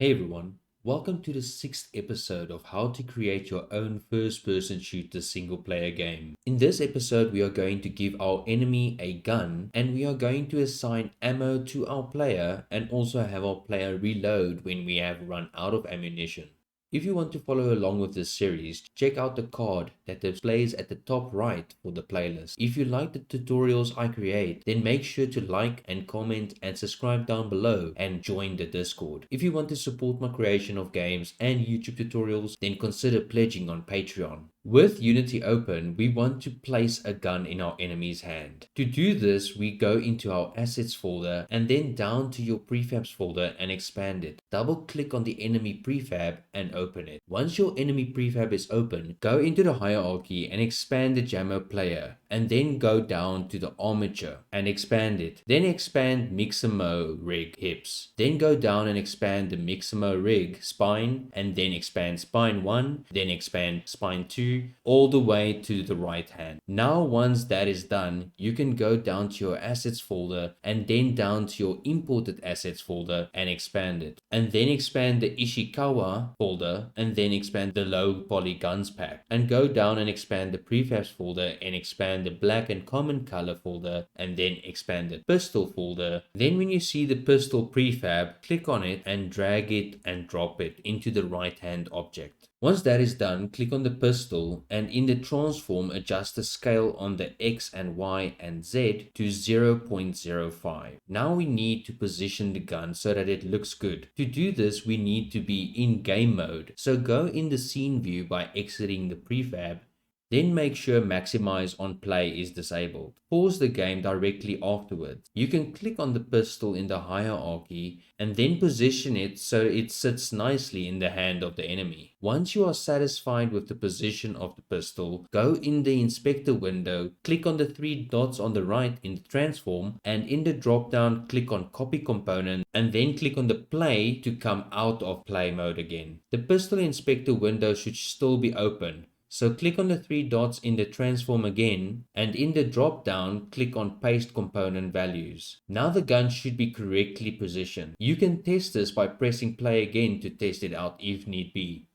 Hey everyone, welcome to the sixth episode of how to create your own first-person shooter single-player game. In this episode, we are going to give our enemy a gun and we are going to assign ammo to our player and also have our player reload when we have run out of ammunition. If you want to follow along with this series, check out the card that displays at the top right for the playlist. If you like the tutorials I create, then make sure to like and comment and subscribe down below and join the Discord. If you want to support my creation of games and YouTube tutorials, then consider pledging on Patreon. With Unity open, we want to place a gun in our enemy's hand. To do this, we go into our assets folder and then down to your prefabs folder and expand it. Double click on the enemy prefab and open it. Once your enemy prefab is open, go into the hierarchy and expand the jammer player and then go down to the armature and expand it. Then expand mixamo rig hips. Then go down and expand the mixamo rig spine and then expand spine 1, then expand spine 2 all the way to the right hand. Now once that is done, you can go down to your assets folder and then down to your imported assets folder and expand it. And then expand the Ishikawa folder and then expand the low poly guns pack. And go down and expand the prefabs folder and expand the black and common color folder and then expand the pistol folder. Then when you see the pistol prefab, click on it and drag it and drop it into the right hand object. Once that is done, click on the pistol and in the transform adjust the scale on the X and Y and Z to 0.05. Now we need to position the gun so that it looks good. To do this, we need to be in game mode. So go in the scene view by exiting the prefab. Then make sure maximize on play is disabled. Pause the game directly afterwards. You can click on the pistol in the hierarchy and then position it so it sits nicely in the hand of the enemy. Once you are satisfied with the position of the pistol, go in the inspector window, click on the three dots on the right in the transform and in the drop down click on copy component and then click on the play to come out of play mode again. The pistol inspector window should still be open. So click on the three dots in the transform again and in the drop down click on paste component values. Now the gun should be correctly positioned. You can test this by pressing play again to test it out if need be.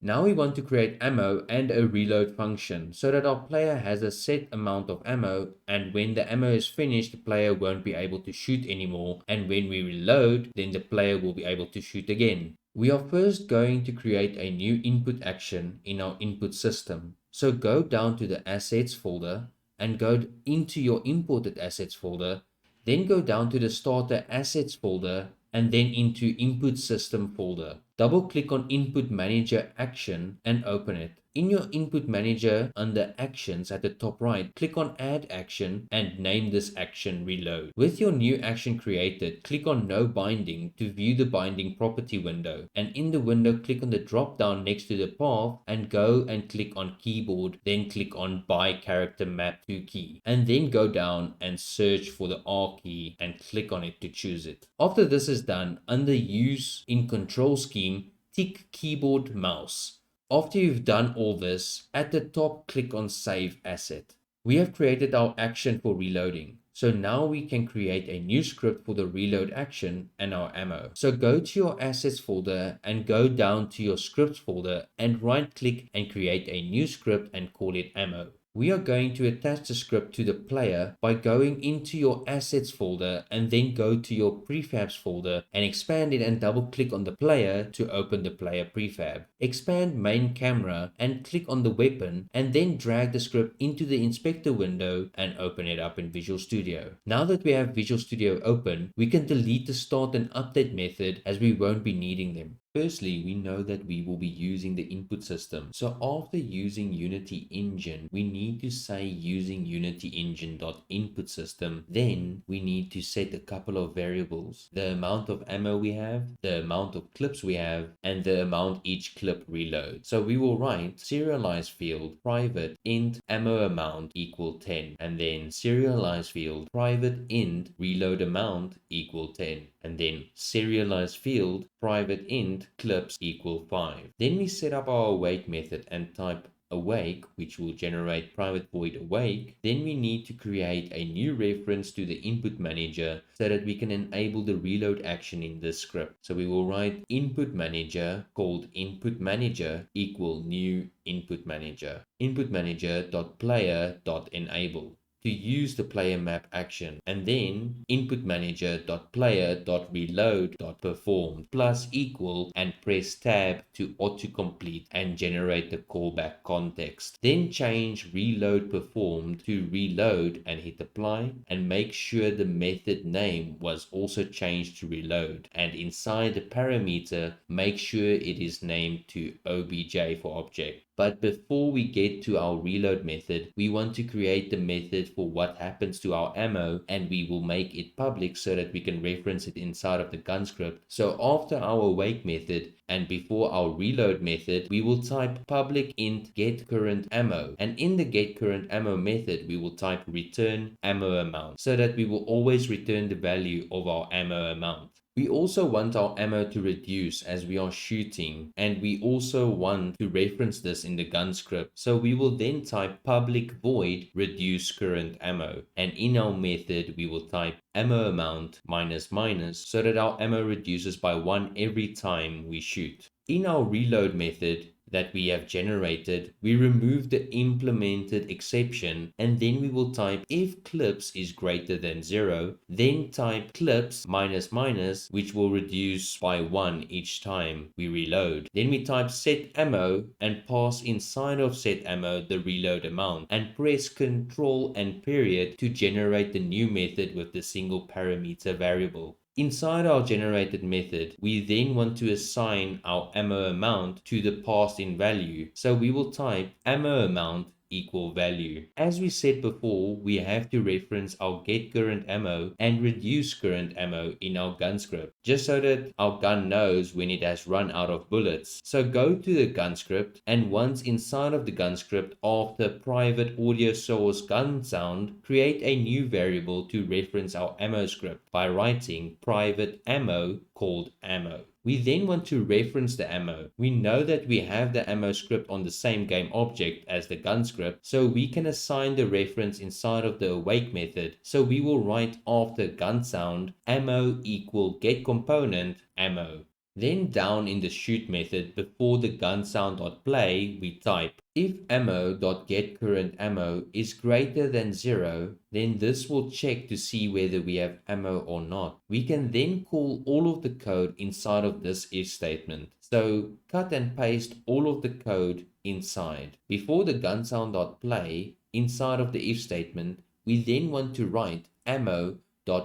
Now we want to create ammo and a reload function so that our player has a set amount of ammo and when the ammo is finished the player won't be able to shoot anymore and when we reload then the player will be able to shoot again. We are first going to create a new input action in our input system. So go down to the assets folder and go into your imported assets folder, then go down to the starter assets folder and then into input system folder. Double click on input manager action and open it. In your input manager under actions at the top right, click on add action and name this action reload. With your new action created, click on no binding to view the binding property window. And in the window, click on the drop down next to the path and go and click on keyboard, then click on by character map to key. And then go down and search for the R key and click on it to choose it. After this is done, under use in control scheme, tick keyboard mouse. After you've done all this, at the top click on Save Asset. We have created our action for reloading. So now we can create a new script for the reload action and our ammo. So go to your assets folder and go down to your scripts folder and right click and create a new script and call it ammo. We are going to attach the script to the player by going into your assets folder and then go to your prefabs folder and expand it and double click on the player to open the player prefab. Expand main camera and click on the weapon and then drag the script into the inspector window and open it up in Visual Studio. Now that we have Visual Studio open, we can delete the start and update method as we won't be needing them. Firstly, we know that we will be using the input system. So after using Unity Engine, we need to say using Unity Engine.input system. Then we need to set a couple of variables. The amount of ammo we have, the amount of clips we have, and the amount each clip reloads. So we will write serialize field private int ammo amount equal 10 and then serialize field private int reload amount equal 10 and then serialize field private int clips equal 5. Then we set up our await method and type awake, which will generate private void awake, then we need to create a new reference to the input manager so that we can enable the reload action in this script. So we will write input manager called input manager equal new input manager. Input manager dot player dot enable to use the player map action, and then input manager dot player dot reload dot performed plus equal, and press tab to autocomplete and generate the callback context. Then change reload performed to reload and hit apply, and make sure the method name was also changed to reload, and inside the parameter make sure it is named to obj for object. But before we get to our reload method, we want to create the method for what happens to our ammo, and we will make it public so that we can reference it inside of the gun script. So after our awake method and before our reload method, we will type public int get current ammo, and in the get current ammo method we will type return ammo amount so that we will always return the value of our ammo amount. We also want our ammo to reduce as we are shooting, and we also want to reference this in the gun script. So we will then type public void reduce current ammo, and in our method we will type ammo amount minus minus so that our ammo reduces by 1 every time we shoot. In our reload method that we have generated, we remove the implemented exception, and then we will type if clips is greater than 0, then type clips minus minus, which will reduce by 1 each time we reload. Then we type set ammo and pass inside of set ammo the reload amount, and press Ctrl and period to generate the new method with the single parameter variable. Inside our generated method, we then want to assign our ammo amount to the passed in value. So we will type ammo amount equal value. As we said before, we have to reference our get current ammo and reduce current ammo in our gun script, just so that our gun knows when it has run out of bullets. So go to the gun script, and once inside of the gun script, after private audio source gun sound, create a new variable to reference our ammo script by writing private ammo called ammo. We then want to reference the ammo. We know that we have the ammo script on the same game object as the gun script, so we can assign the reference inside of the awake method. So we will write after gun sound ammo equal get component ammo. Then down in the shoot method before the gun sound.play, we type if ammo.getCurrentAmmo is greater than 0, then this will check to see whether we have ammo or not. We can then call all of the code inside of this if statement. So cut and paste all of the code inside. Before the gun sound.play, inside of the if statement, we then want to write ammo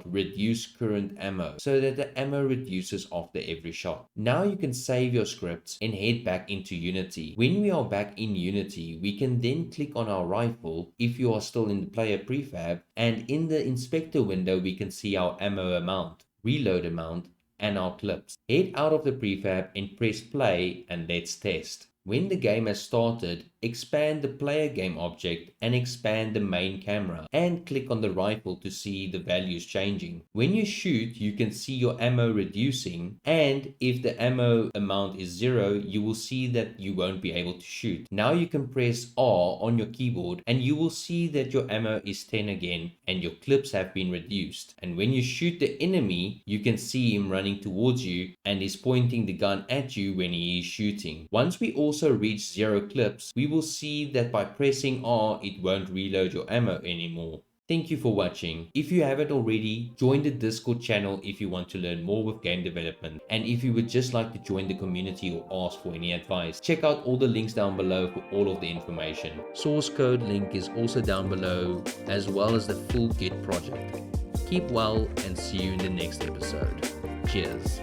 reduce current ammo so that the ammo reduces after every shot. Now you can save your scripts and head back into Unity. When we are back in Unity, we can then click on our rifle if you are still in the player prefab, and in the inspector window we can see our ammo amount, reload amount, and our clips. Head out of the prefab and press play, and let's test. When the game has started, expand the player game object and expand the main camera, and click on the rifle to see the values changing. When you shoot, you can see your ammo reducing, and if the ammo amount is 0, you will see that you won't be able to shoot. Now you can press R on your keyboard and you will see that your ammo is 10 again and your clips have been reduced. And when you shoot the enemy, you can see him running towards you and is pointing the gun at you when he is shooting. Once we also reach 0 clips, we will see that by pressing R, it won't reload your ammo anymore. Thank you for watching. If you haven't already, join the Discord channel if you want to learn more with game development. And if you would just like to join the community or ask for any advice, check out all the links down below for all of the information. Source code link is also down below, as well as the full Git project. Keep well and see you in the next episode. Cheers.